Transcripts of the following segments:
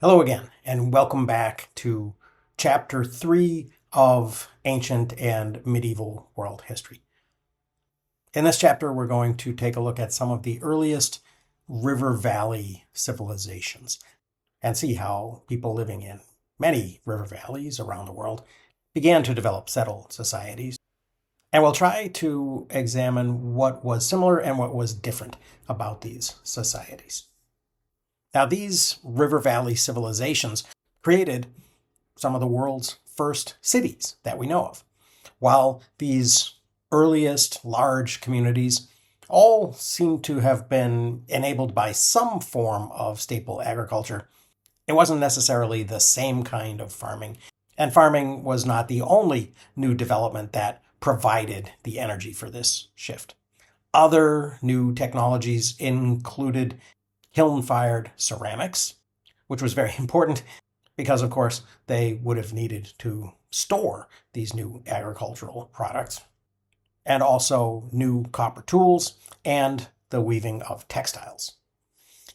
Hello again, and welcome back to Chapter 3 of Ancient and Medieval World History. In this chapter, we're going to take a look at some of the earliest river valley civilizations and see how people living in many river valleys around the world began to develop settled societies. And we'll try to examine what was similar and what was different about these societies. Now, these river valley civilizations created some of the world's first cities that we know of. While these earliest large communities all seem to have been enabled by some form of staple agriculture, it wasn't necessarily the same kind of farming, and farming was not the only new development that provided the energy for this shift. Other new technologies included kiln-fired ceramics, which was very important because, of course, they would have needed to store these new agricultural products, and also new copper tools and the weaving of textiles.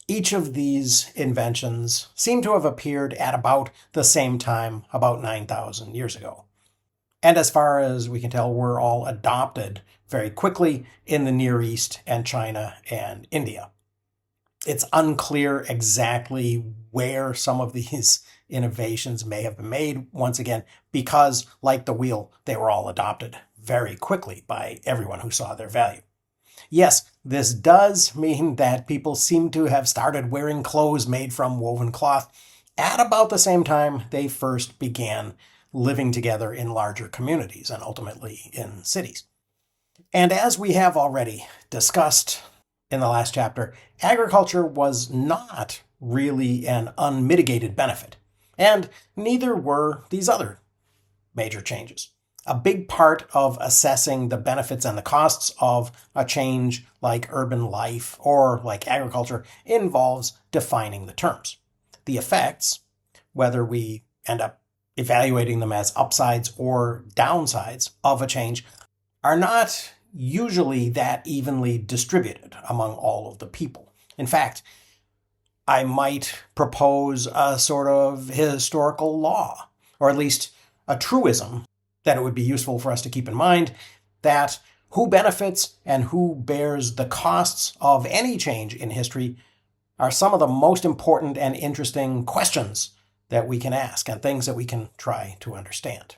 Each of these inventions seem to have appeared at about the same time, about 9,000 years ago. And as far as we can tell, were all adopted very quickly in the Near East and China and India. It's unclear exactly where some of these innovations may have been made, once again, because, like the wheel, they were all adopted very quickly by everyone who saw their value. Yes, this does mean that people seem to have started wearing clothes made from woven cloth at about the same time they first began living together in larger communities and ultimately in cities. And as we have already discussed in the last chapter, agriculture was not really an unmitigated benefit, and neither were these other major changes. A big part of assessing the benefits and the costs of a change like urban life or like agriculture involves defining the terms. The effects, whether we end up evaluating them as upsides or downsides of a change, are not usually that evenly distributed among all of the people. In fact, I might propose a sort of historical law, or at least a truism, that it would be useful for us to keep in mind, that who benefits and who bears the costs of any change in history are some of the most important and interesting questions that we can ask and things that we can try to understand.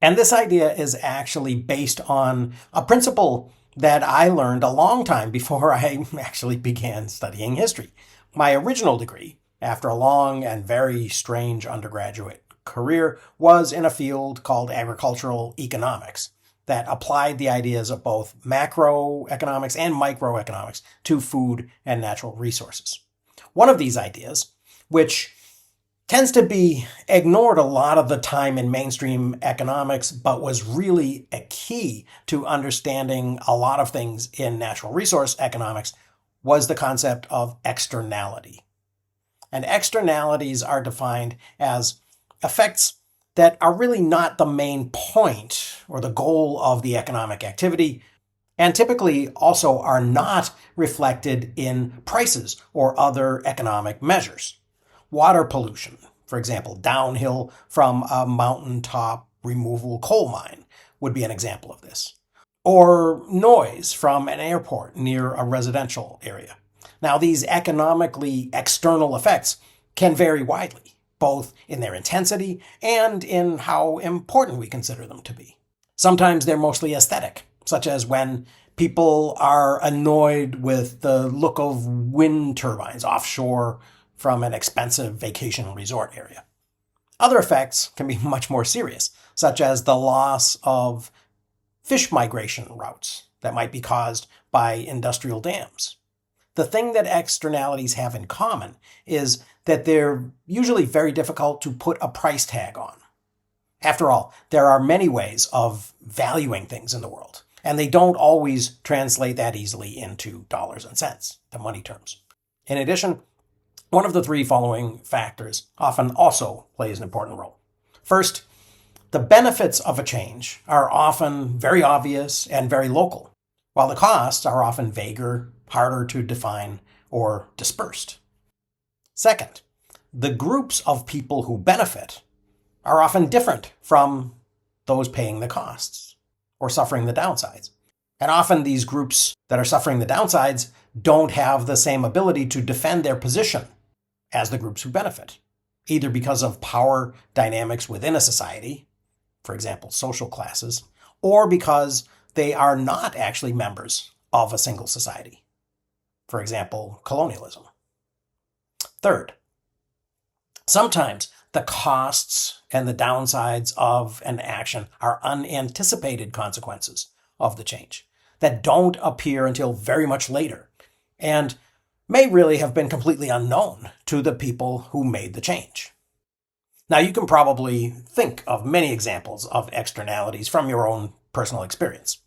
And this idea is actually based on a principle that I learned a long time before I actually began studying history. My original degree, after a long and very strange undergraduate career, was in a field called agricultural economics that applied the ideas of both macroeconomics and microeconomics to food and natural resources. One of these ideas, which tends to be ignored a lot of the time in mainstream economics, but was really a key to understanding a lot of things in natural resource economics, was the concept of externality. And externalities are defined as effects that are really not the main point or the goal of the economic activity, and typically also are not reflected in prices or other economic measures. Water pollution, for example, downhill from a mountaintop removal coal mine, would be an example of this. Or noise from an airport near a residential area. Now, these economically external effects can vary widely, both in their intensity and in how important we consider them to be. Sometimes they're mostly aesthetic, such as when people are annoyed with the look of wind turbines offshore from an expensive vacation resort area. Other effects can be much more serious, such as the loss of fish migration routes that might be caused by industrial dams. The thing that externalities have in common is that they're usually very difficult to put a price tag on. After all, there are many ways of valuing things in the world, and they don't always translate that easily into dollars and cents, the money terms. In addition, one of the three following factors often also plays an important role. First, the benefits of a change are often very obvious and very local, while the costs are often vaguer, harder to define, or dispersed. Second, the groups of people who benefit are often different from those paying the costs or suffering the downsides. And often these groups that are suffering the downsides don't have the same ability to defend their position as the groups who benefit, either because of power dynamics within a society, for example, social classes, or because they are not actually members of a single society, for example, colonialism. Third, sometimes the costs and the downsides of an action are unanticipated consequences of the change that don't appear until very much later and may really have been completely unknown to the people who made the change. Now, you can probably think of many examples of externalities from your own personal experience.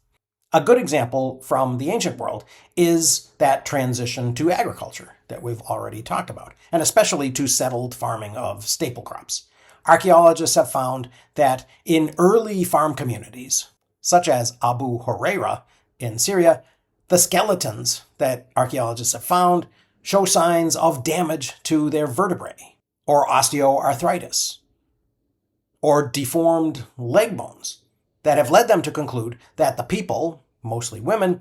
A good example from the ancient world is that transition to agriculture that we've already talked about, and especially to settled farming of staple crops. Archaeologists have found that in early farm communities, such as Abu Huraira in Syria, the skeletons that archaeologists have found show signs of damage to their vertebrae, or osteoarthritis, or deformed leg bones that have led them to conclude that the people, mostly women,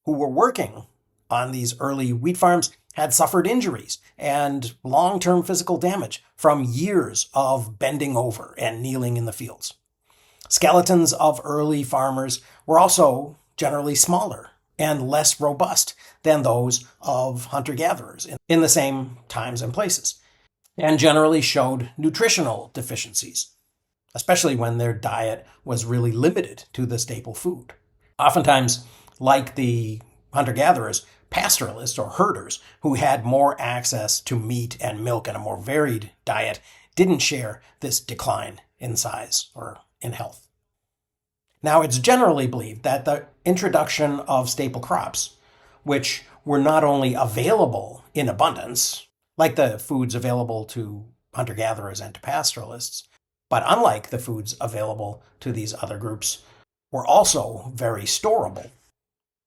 who were working on these early wheat farms had suffered injuries and long-term physical damage from years of bending over and kneeling in the fields. Skeletons of early farmers were also generally smaller and less robust than those of hunter-gatherers in the same times and places, and generally showed nutritional deficiencies, especially when their diet was really limited to the staple food. Oftentimes, like the hunter-gatherers, pastoralists or herders who had more access to meat and milk and a more varied diet didn't share this decline in size or in health. Now, it's generally believed that the introduction of staple crops, which were not only available in abundance, like the foods available to hunter-gatherers and to pastoralists, but unlike the foods available to these other groups, were also very storable.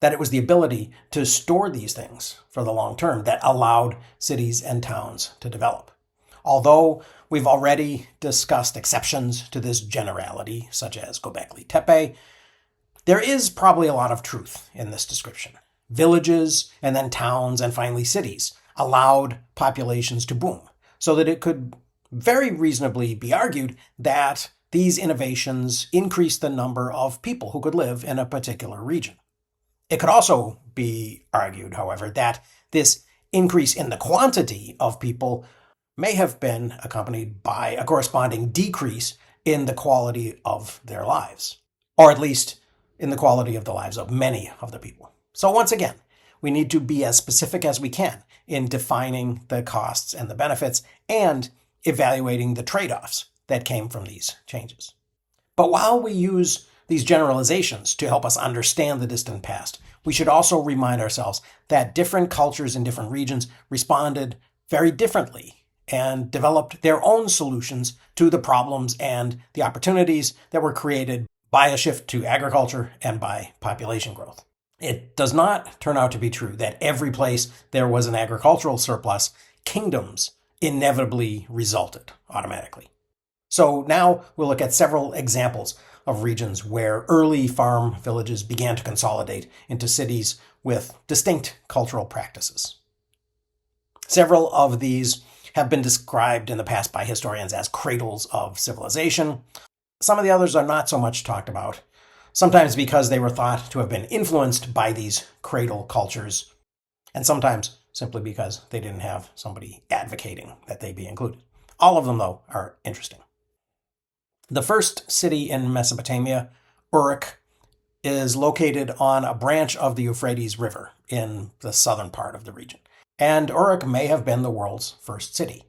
That it was the ability to store these things for the long term that allowed cities and towns to develop. Although we've already discussed exceptions to this generality, such as Göbekli Tepe, there is probably a lot of truth in this description. Villages and then towns and finally cities allowed populations to boom, so that it could very reasonably be argued that these innovations increased the number of people who could live in a particular region. It could also be argued, however, that this increase in the quantity of people may have been accompanied by a corresponding decrease in the quality of their lives, or at least in the quality of the lives of many of the people. So once again, we need to be as specific as we can in defining the costs and the benefits and evaluating the trade-offs that came from these changes. But while we use these generalizations to help us understand the distant past, we should also remind ourselves that different cultures in different regions responded very differently and developed their own solutions to the problems and the opportunities that were created by a shift to agriculture and by population growth. It does not turn out to be true that every place there was an agricultural surplus, kingdoms inevitably resulted automatically. So now we'll look at several examples of regions where early farm villages began to consolidate into cities with distinct cultural practices. Several of these have been described in the past by historians as cradles of civilization. Some of the others are not so much talked about, sometimes because they were thought to have been influenced by these cradle cultures, and sometimes simply because they didn't have somebody advocating that they be included. All of them, though, are interesting. The first city in Mesopotamia, Uruk, is located on a branch of the Euphrates River in the southern part of the region. And Uruk may have been the world's first city.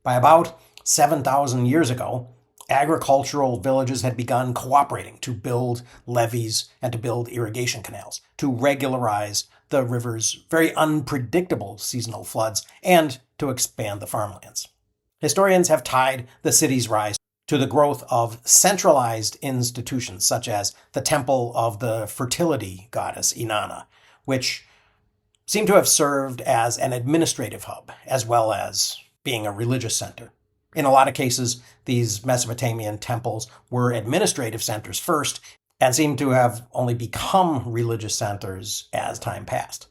By about 7,000 years ago, agricultural villages had begun cooperating to build levees and to build irrigation canals, to regularize the river's very unpredictable seasonal floods, and to expand the farmlands. Historians have tied the city's rise to the growth of centralized institutions such as the temple of the fertility goddess Inanna, which seem to have served as an administrative hub as well as being a religious center. In a lot of cases, these Mesopotamian temples were administrative centers first and seem to have only become religious centers as time passed.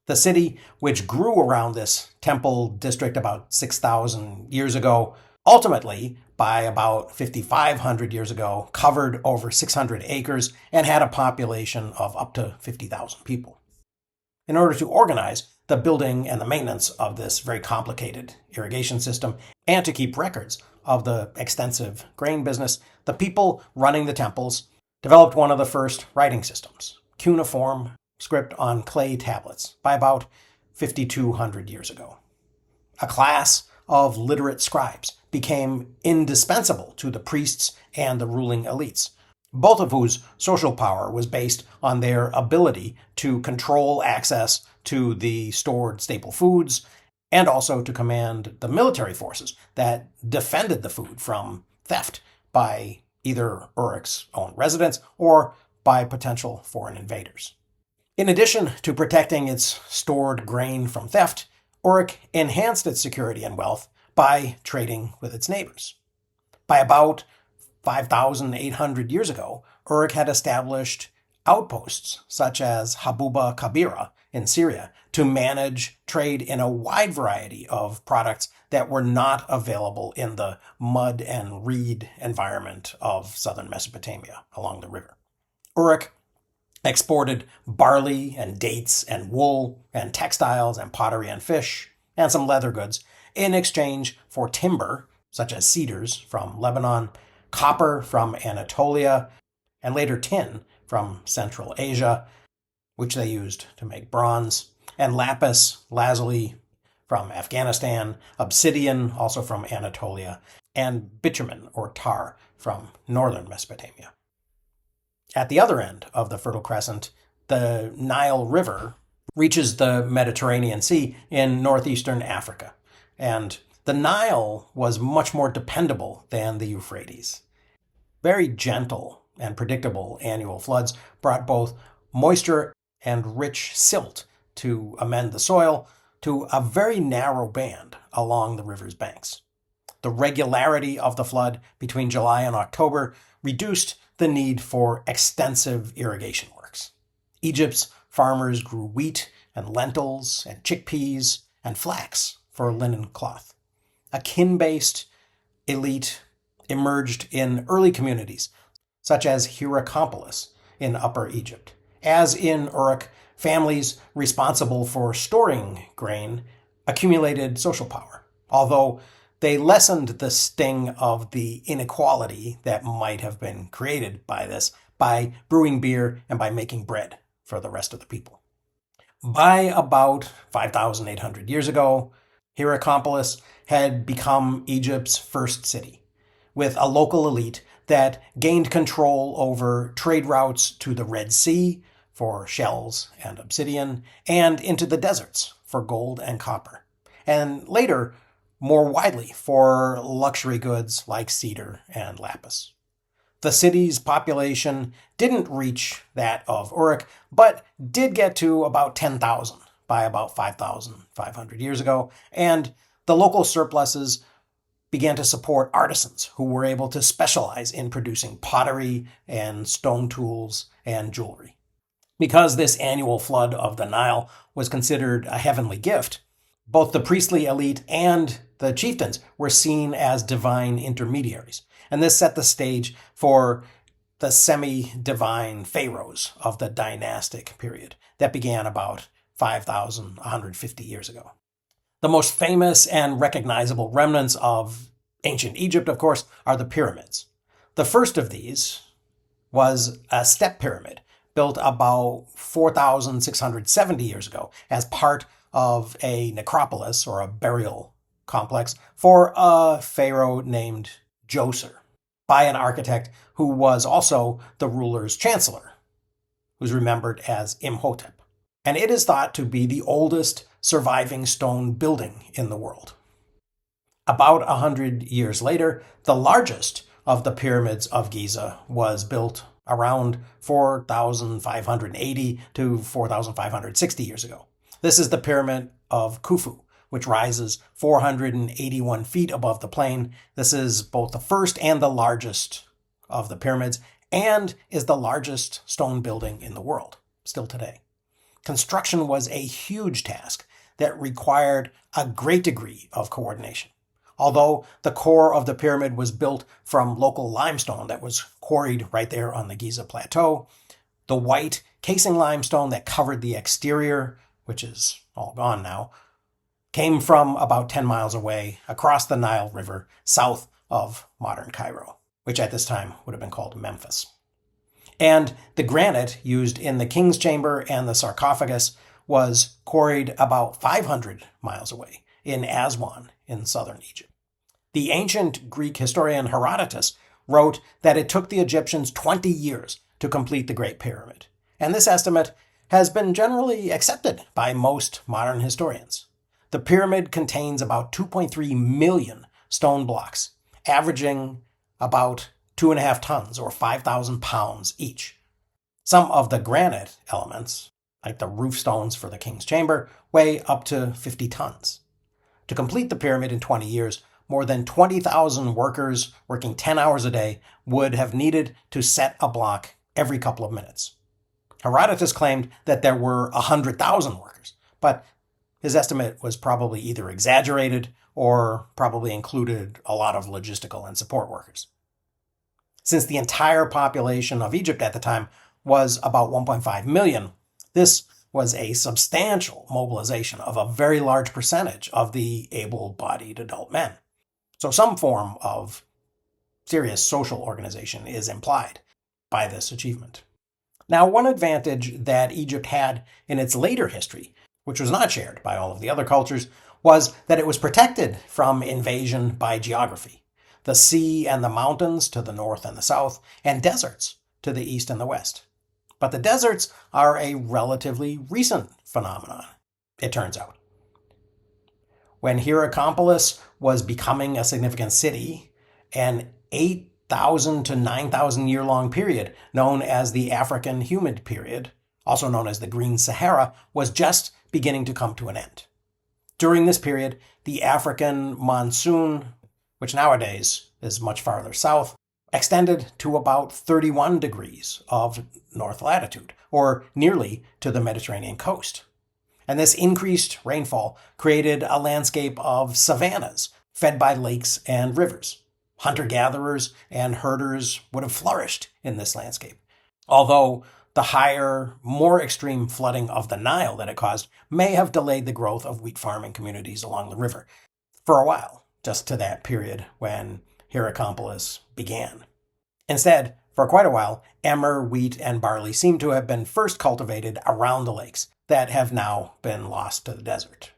The city, which grew around this temple district about 6,000 years ago, ultimately, by about 5,500 years ago, covered over 600 acres and had a population of up to 50,000 people. In order to organize the building and the maintenance of this very complicated irrigation system, and to keep records of the extensive grain business, the people running the temples developed one of the first writing systems, cuneiform script on clay tablets, by about 5,200 years ago. A class of literate scribes became indispensable to the priests and the ruling elites, both of whose social power was based on their ability to control access to the stored staple foods and also to command the military forces that defended the food from theft by either Uruk's own residents or by potential foreign invaders. In addition to protecting its stored grain from theft, Uruk enhanced its security and wealth by trading with its neighbors. By about 5,800 years ago, Uruk had established outposts such as Habuba Kabira in Syria to manage trade in a wide variety of products that were not available in the mud and reed environment of southern Mesopotamia along the river. Uruk exported barley and dates and wool and textiles and pottery and fish and some leather goods in exchange for timber, such as cedars from Lebanon, copper from Anatolia, and later tin from Central Asia, which they used to make bronze, and lapis lazuli from Afghanistan, obsidian also from Anatolia, and bitumen or tar from northern Mesopotamia. At the other end of the Fertile Crescent, the Nile River reaches the Mediterranean Sea in northeastern Africa, and the Nile was much more dependable than the Euphrates. Very gentle and predictable annual floods brought both moisture and rich silt to amend the soil to a very narrow band along the river's banks. The regularity of the flood between July and October reduced the need for extensive irrigation works. Egypt's farmers grew wheat and lentils and chickpeas and flax for linen cloth. A kin-based elite emerged in early communities, such as Hierakonpolis in Upper Egypt. As in Uruk, families responsible for storing grain accumulated social power, although they lessened the sting of the inequality that might have been created by this by brewing beer and by making bread for the rest of the people. By about 5,800 years ago, Hierakonpolis had become Egypt's first city, with a local elite that gained control over trade routes to the Red Sea for shells and obsidian, and into the deserts for gold and copper, and later, more widely, for luxury goods like cedar and lapis. The city's population didn't reach that of Uruk, but did get to about 10,000 by about 5,500 years ago, and the local surpluses began to support artisans who were able to specialize in producing pottery and stone tools and jewelry. Because this annual flood of the Nile was considered a heavenly gift, both the priestly elite and the chieftains were seen as divine intermediaries, and this set the stage for the semi-divine pharaohs of the dynastic period that began about 5,150 years ago. The most famous and recognizable remnants of ancient Egypt, of course, are the pyramids. The first of these was a step pyramid built about 4,670 years ago as part of a necropolis or a burial complex for a pharaoh named Djoser by an architect who was also the ruler's chancellor, who's remembered as Imhotep. And it is thought to be the oldest surviving stone building in the world. About 100 years later, the largest of the pyramids of Giza was built around 4,580 to 4,560 years ago. This is the Pyramid of Khufu, which rises 481 feet above the plain. This is both the first and the largest of the pyramids, and is the largest stone building in the world, still today. Construction was a huge task that required a great degree of coordination. Although the core of the pyramid was built from local limestone that was quarried right there on the Giza Plateau, the white casing limestone that covered the exterior, which is all gone now, came from about 10 miles away across the Nile River south of modern Cairo, which at this time would have been called Memphis. And the granite used in the king's chamber and the sarcophagus was quarried about 500 miles away in Aswan in southern Egypt. The ancient Greek historian Herodotus wrote that it took the Egyptians 20 years to complete the Great Pyramid, and this estimate has been generally accepted by most modern historians. The pyramid contains about 2.3 million stone blocks, averaging about 2.5 tons or 5,000 pounds each. Some of the granite elements, like the roof stones for the king's chamber, weigh up to 50 tons. To complete the pyramid in 20 years, more than 20,000 workers working 10 hours a day would have needed to set a block every couple of minutes. Herodotus claimed that there were 100,000 workers, but his estimate was probably either exaggerated or probably included a lot of logistical and support workers. Since the entire population of Egypt at the time was about 1.5 million, this was a substantial mobilization of a very large percentage of the able-bodied adult men. So some form of serious social organization is implied by this achievement. Now, one advantage that Egypt had in its later history, which was not shared by all of the other cultures, was that it was protected from invasion by geography. The sea and the mountains to the north and the south, and deserts to the east and the west. But the deserts are a relatively recent phenomenon, it turns out. When Hierakonpolis was becoming a significant city, an 8,000 to 9,000 year-long period known as the African Humid Period, also known as the Green Sahara, was just beginning to come to an end. During this period, the African monsoon, which nowadays is much farther south, extended to about 31 degrees of north latitude, or nearly to the Mediterranean coast. And this increased rainfall created a landscape of savannas fed by lakes and rivers. Hunter-gatherers and herders would have flourished in this landscape, although the higher, more extreme flooding of the Nile that it caused may have delayed the growth of wheat farming communities along the river for a while, just to that period when Hierakonpolis began. Instead, for quite a while, emmer, wheat, and barley seem to have been first cultivated around the lakes that have now been lost to the desert.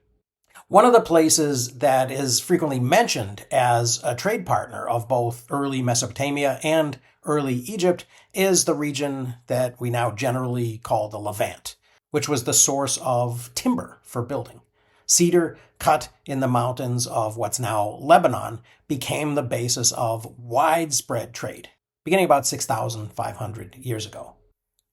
One of the places that is frequently mentioned as a trade partner of both early Mesopotamia and early Egypt is the region that we now generally call the Levant, which was the source of timber for building. Cedar, cut in the mountains of what's now Lebanon, became the basis of widespread trade, beginning about 6,500 years ago.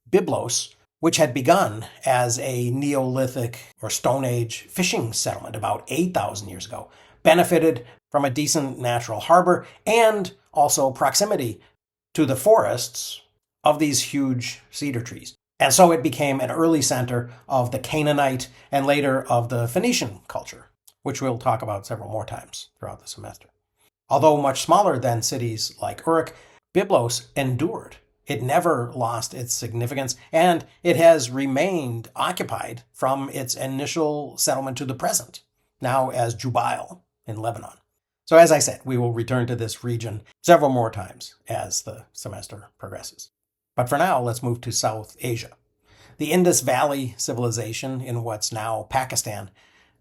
Byblos, which had begun as a Neolithic or Stone Age fishing settlement about 8,000 years ago, benefited from a decent natural harbor and also proximity to the forests of these huge cedar trees. And so it became an early center of the Canaanite and later of the Phoenician culture, which we'll talk about several more times throughout the semester. Although much smaller than cities like Uruk, Byblos endured. It never lost its significance, and it has remained occupied from its initial settlement to the present, now as Jubail in Lebanon. So as I said, we will return to this region several more times as the semester progresses. But for now, let's move to South Asia. The Indus Valley civilization in what's now Pakistan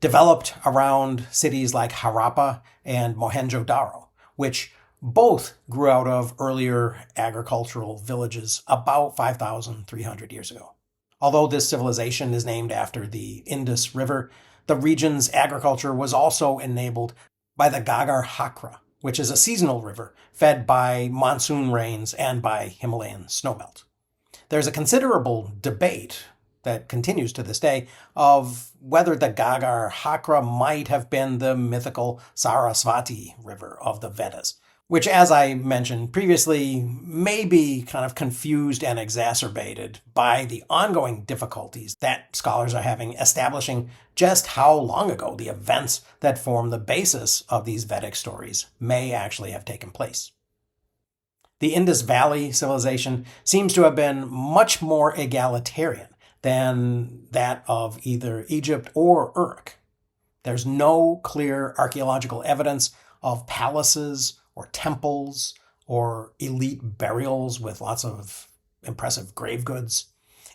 developed around cities like Harappa and Mohenjo-Daro, which both grew out of earlier agricultural villages about 5,300 years ago. Although this civilization is named after the Indus River, the region's agriculture was also enabled by the Ghaggar Hakra, which is a seasonal river fed by monsoon rains and by Himalayan snowmelt. There's a considerable debate that continues to this day of whether the Gagar Hakra might have been the mythical Sarasvati River of the Vedas, which, as I mentioned previously, may be kind of confused and exacerbated by the ongoing difficulties that scholars are having establishing just how long ago the events that form the basis of these Vedic stories may actually have taken place. The Indus Valley civilization seems to have been much more egalitarian than that of either Egypt or Uruk. There's no clear archaeological evidence of palaces or temples or elite burials with lots of impressive grave goods.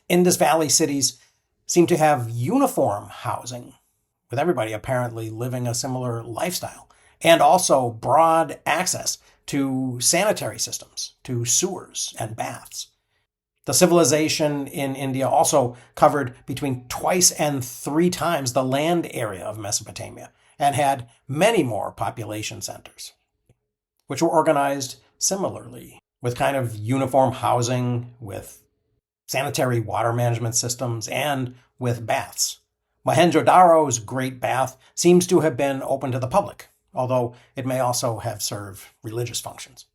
Indus Valley cities seem to have uniform housing, with everybody apparently living a similar lifestyle, and also broad access to sanitary systems, to sewers and baths. The civilization in India also covered between twice and 3 times the land area of Mesopotamia and had many more population centers, which were organized similarly, with kind of uniform housing, with sanitary water management systems, and with baths. Mohenjo-Daro's Great Bath seems to have been open to the public, although it may also have served religious functions.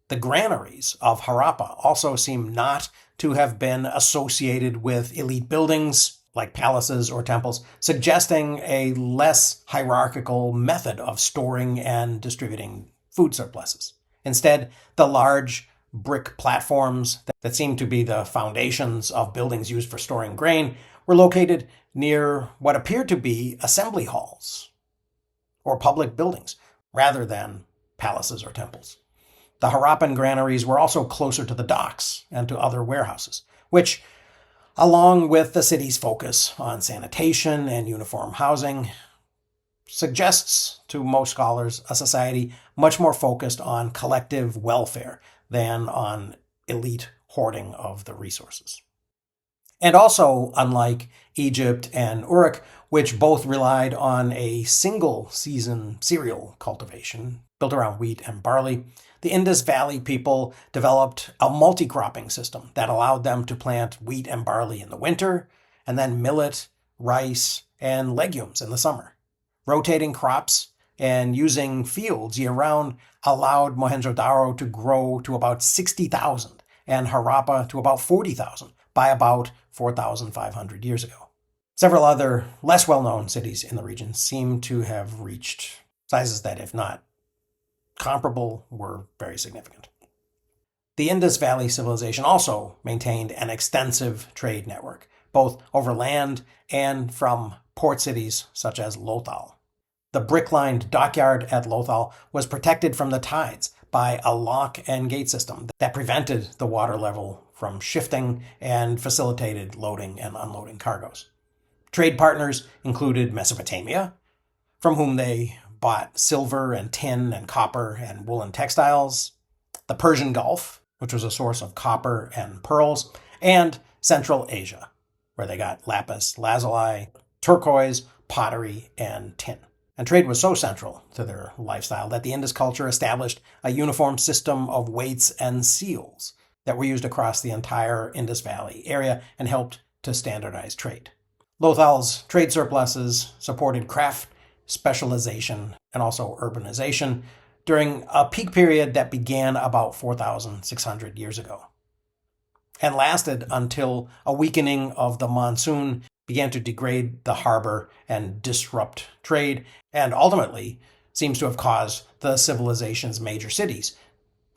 The granaries of Harappa also seem not to have been associated with elite buildings like palaces or temples, suggesting a less hierarchical method of storing and distributing food surpluses. Instead, the large brick platforms that seem to be the foundations of buildings used for storing grain were located near what appeared to be assembly halls or public buildings rather than palaces or temples. The Harappan granaries were also closer to the docks and to other warehouses, which, along with the city's focus on sanitation and uniform housing, suggests to most scholars a society much more focused on collective welfare than on elite hoarding of the resources. And also, unlike Egypt and Uruk, which both relied on a single season cereal cultivation built around wheat and barley, the Indus Valley people developed a multi-cropping system that allowed them to plant wheat and barley in the winter, and then millet, rice, and legumes in the summer. Rotating crops and using fields year-round allowed Mohenjo-Daro to grow to about 60,000 and Harappa to about 40,000 by about 4,500 years ago. Several other less well-known cities in the region seem to have reached sizes that, if not comparable, were very significant. The Indus Valley civilization also maintained an extensive trade network, both over land and from port cities such as Lothal. The brick-lined dockyard at Lothal was protected from the tides by a lock and gate system that prevented the water level from shifting and facilitated loading and unloading cargoes. Trade partners included Mesopotamia, from whom they bought silver and tin and copper and woolen textiles, the Persian Gulf, which was a source of copper and pearls, and Central Asia, where they got lapis lazuli, turquoise, pottery, and tin. And trade was so central to their lifestyle that the Indus culture established a uniform system of weights and seals that were used across the entire Indus Valley area and helped to standardize trade. Lothal's trade surpluses supported craft specialization and also urbanization during a peak period that began about 4,600 years ago and lasted until a weakening of the monsoon began to degrade the harbor and disrupt trade, and ultimately seems to have caused the civilization's major cities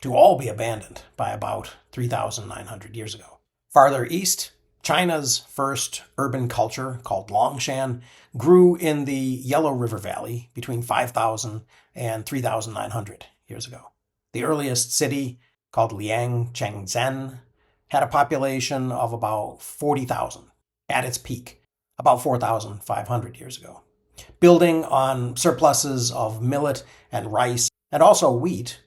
to all be abandoned by about 3,900 years ago. Farther east, China's first urban culture, called Longshan, grew in the Yellow River Valley between 5,000 and 3,900 years ago. The earliest city, called Liang Chengzhen, had a population of about 40,000 at its peak, about 4,500 years ago. Building on surpluses of millet and rice, and also wheat,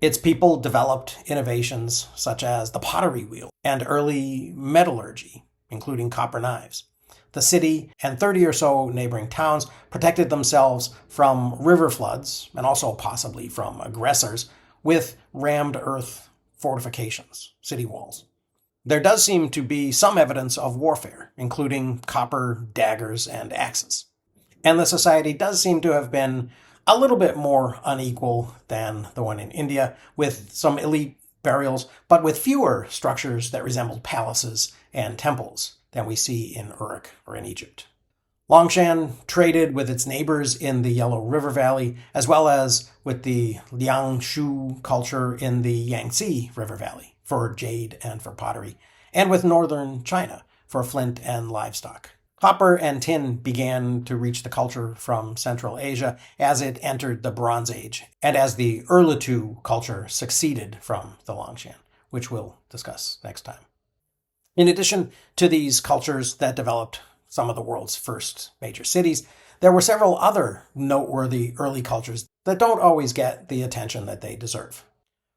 its people developed innovations such as the pottery wheel and early metallurgy, including copper knives. The city and 30 or so neighboring towns protected themselves from river floods and also possibly from aggressors with rammed earth fortifications, city walls. There does seem to be some evidence of warfare, including copper, daggers, and axes. And the society does seem to have been a little bit more unequal than the one in India, with some elite burials, but with fewer structures that resembled palaces and temples than we see in Uruk or in Egypt. Longshan traded with its neighbors in the Yellow River Valley, as well as with the Liangshu culture in the Yangtze River Valley for jade and for pottery, and with northern China for flint and livestock. Copper and tin began to reach the culture from Central Asia as it entered the Bronze Age, and as the Urlitu culture succeeded from the Longshan, which we'll discuss next time. In addition to these cultures that developed some of the world's first major cities, there were several other noteworthy early cultures that don't always get the attention that they deserve.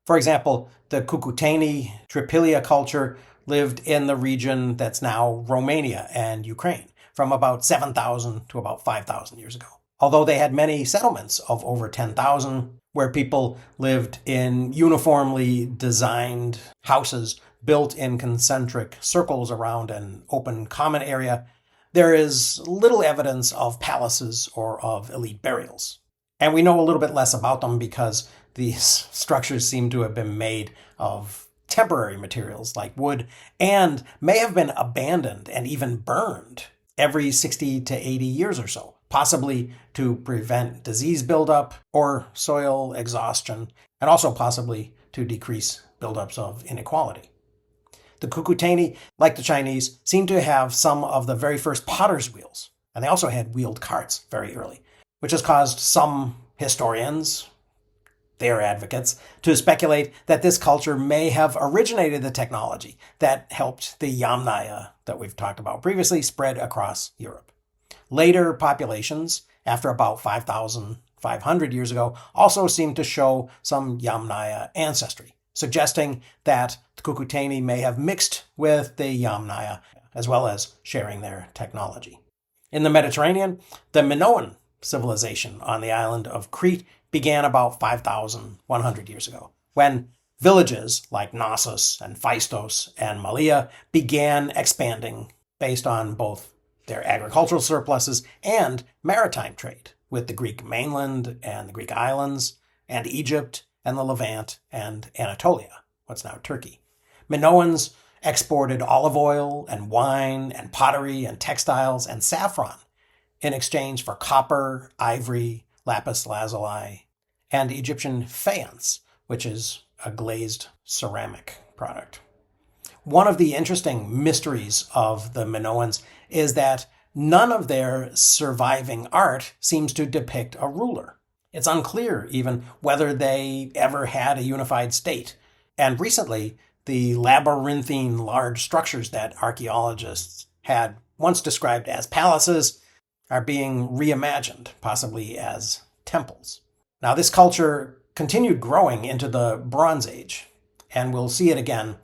For example, the Cucuteni Tripilia culture lived in the region that's now Romania and Ukraine from about 7,000 to about 5,000 years ago. Although they had many settlements of over 10,000 where people lived in uniformly designed houses built in concentric circles around an open common area, there is little evidence of palaces or of elite burials. And we know a little bit less about them because these structures seem to have been made of temporary materials like wood and may have been abandoned and even burned every 60 to 80 years or so, possibly to prevent disease buildup or soil exhaustion, and also possibly to decrease buildups of inequality. The Cucuteni, like the Chinese, seem to have some of the very first potter's wheels, and they also had wheeled carts very early, which has caused some historians, their advocates, to speculate that this culture may have originated the technology that helped the Yamnaya that we've talked about previously spread across Europe. Later populations, after about 5,500 years ago, also seem to show some Yamnaya ancestry, suggesting that the Cucuteni may have mixed with the Yamnaya, as well as sharing their technology. In the Mediterranean, the Minoan civilization on the island of Crete began about 5,100 years ago, when villages like Knossos and Phaistos and Malea began expanding based on both their agricultural surpluses and maritime trade with the Greek mainland and the Greek islands and Egypt and the Levant and Anatolia, what's now Turkey. Minoans exported olive oil and wine and pottery and textiles and saffron in exchange for copper, ivory, lapis lazuli, and Egyptian faience, which is a glazed ceramic product. One of the interesting mysteries of the Minoans is that none of their surviving art seems to depict a ruler. It's unclear even whether they ever had a unified state. And recently, the labyrinthine large structures that archaeologists had once described as palaces are being reimagined, possibly as temples. Now, this culture continued growing into the Bronze Age, and we'll see it again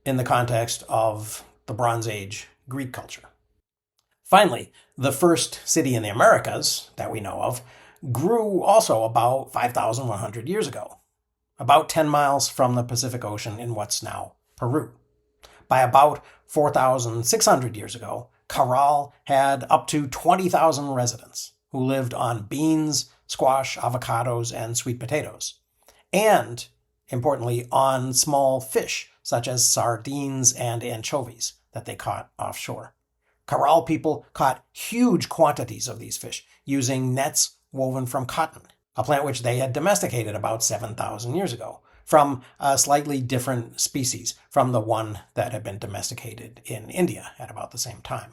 in the context of the Bronze Age Greek culture. Finally, the first city in the Americas that we know of grew also about 5,100 years ago, about 10 miles from the Pacific Ocean in what's now Peru. By about 4,600 years ago, Caral had up to 20,000 residents who lived on beans, squash, avocados, and sweet potatoes, and, importantly, on small fish such as sardines and anchovies that they caught offshore. Caral people caught huge quantities of these fish using nets woven from cotton, a plant which they had domesticated about 7,000 years ago, from a slightly different species from the one that had been domesticated in India at about the same time.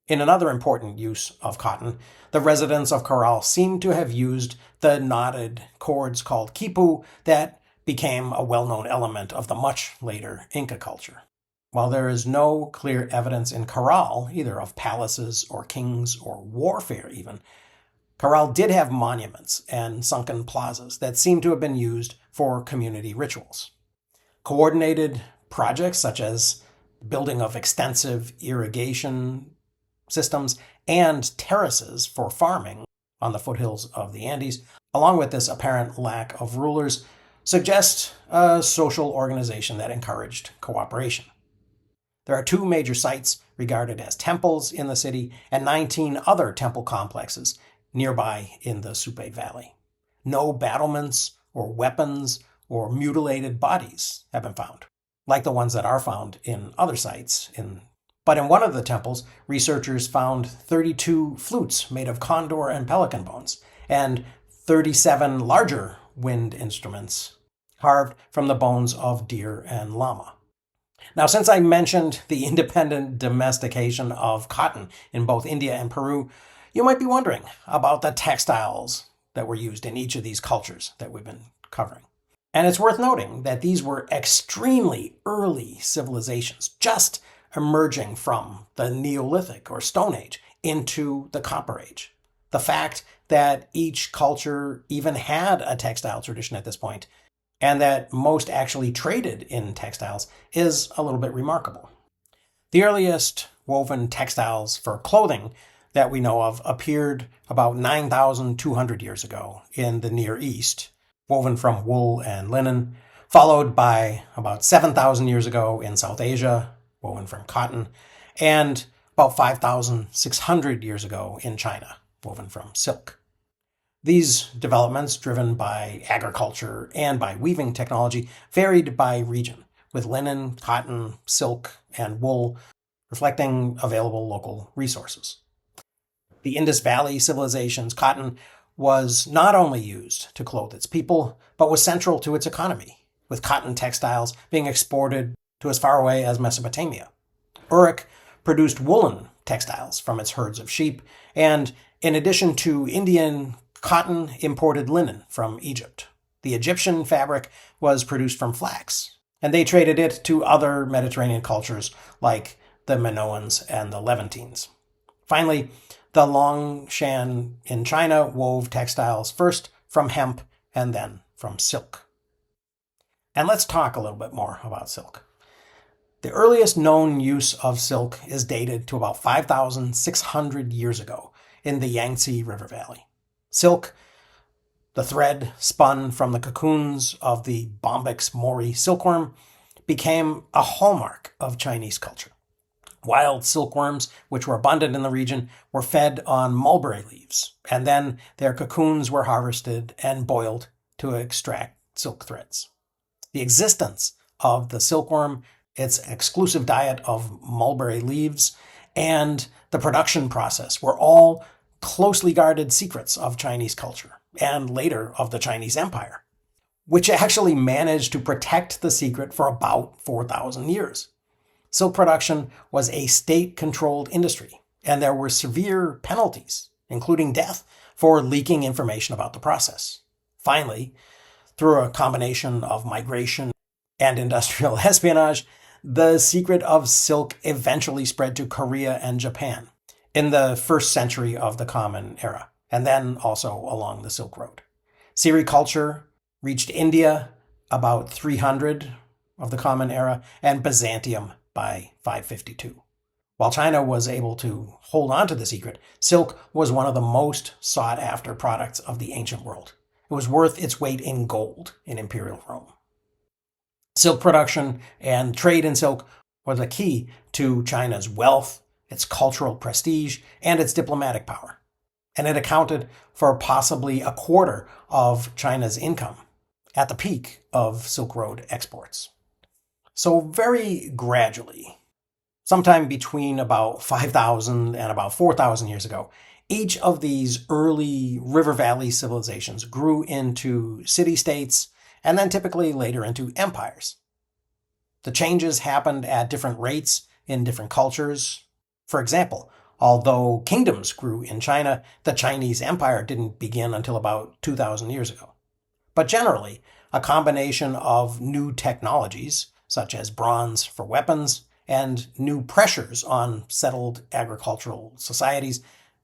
In another important use of cotton, the residents of Caral seem to have used the knotted cords called quipu that became a well-known element of the much later Inca culture. While there is no clear evidence in Caral, either of palaces or kings or warfare even, Caral did have monuments and sunken plazas that seem to have been used for community rituals. Coordinated projects such as building of extensive irrigation systems and terraces for farming on the foothills of the Andes, along with this apparent lack of rulers, suggest a social organization that encouraged cooperation. There are 2 major sites regarded as temples in the city and 19 other temple complexes nearby in the Supe Valley. No battlements or weapons or mutilated bodies have been found, like the ones that are found in other sites. But in one of the temples, researchers found 32 flutes made of condor and pelican bones, and 37 larger wind instruments carved from the bones of deer and llama. Now, since I mentioned the independent domestication of cotton in both India and Peru, you might be wondering about the textiles that were used in each of these cultures that we've been covering. And it's worth noting that these were extremely early civilizations, just emerging from the Neolithic or Stone Age into the Copper Age. The fact that each culture even had a textile tradition at this point, and that most actually traded in textiles, is a little bit remarkable. The earliest woven textiles for clothing that we know of appeared about 9,200 years ago in the Near East, woven from wool and linen, followed by about 7,000 years ago in South Asia, woven from cotton, and about 5,600 years ago in China, woven from silk. These developments, driven by agriculture and by weaving technology, varied by region, with linen, cotton, silk, and wool reflecting available local resources. The Indus Valley civilization's cotton was not only used to clothe its people, but was central to its economy, with cotton textiles being exported to as far away as Mesopotamia. Uruk produced woolen textiles from its herds of sheep, and in addition to Indian cotton, imported linen from Egypt. The Egyptian fabric was produced from flax, and they traded it to other Mediterranean cultures like the Minoans and the Levantines. Finally, the Longshan in China wove textiles first from hemp and then from silk. And let's talk a little bit more about silk. The earliest known use of silk is dated to about 5,600 years ago in the Yangtze River Valley. Silk, the thread spun from the cocoons of the Bombyx mori silkworm, became a hallmark of Chinese culture. Wild silkworms, which were abundant in the region, were fed on mulberry leaves, and then their cocoons were harvested and boiled to extract silk threads. The existence of the silkworm, its exclusive diet of mulberry leaves, and the production process were all closely guarded secrets of Chinese culture, and later of the Chinese Empire, which actually managed to protect the secret for about 4,000 years. Silk production was a state-controlled industry, and there were severe penalties, including death, for leaking information about the process. Finally, through a combination of migration and industrial espionage, the secret of silk eventually spread to Korea and Japan in the first century of the Common Era, and then also along the Silk Road. Sericulture reached India about 300 of the Common Era, and Byzantium by 552. While China was able to hold on to the secret, silk was one of the most sought-after products of the ancient world. It was worth its weight in gold in Imperial Rome. Silk production and trade in silk was a key to China's wealth, its cultural prestige, and its diplomatic power. And it accounted for possibly a quarter of China's income at the peak of Silk Road exports. So very gradually, sometime between about 5,000 and about 4,000 years ago, each of these early river valley civilizations grew into city-states and then typically later into empires. The changes happened at different rates in different cultures. For example, although kingdoms grew in China, the Chinese Empire didn't begin until about 2,000 years ago. But generally, a combination of new technologies, such as bronze for weapons, and new pressures on settled agricultural societies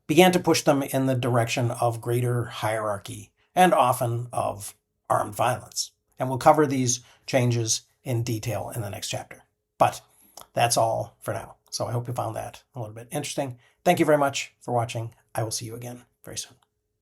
began to push them in the direction of greater hierarchy and often of armed violence. And we'll cover these changes in detail in the next chapter. But that's all for now. So I hope you found that a little bit interesting. Thank you very much for watching. I will see you again very soon.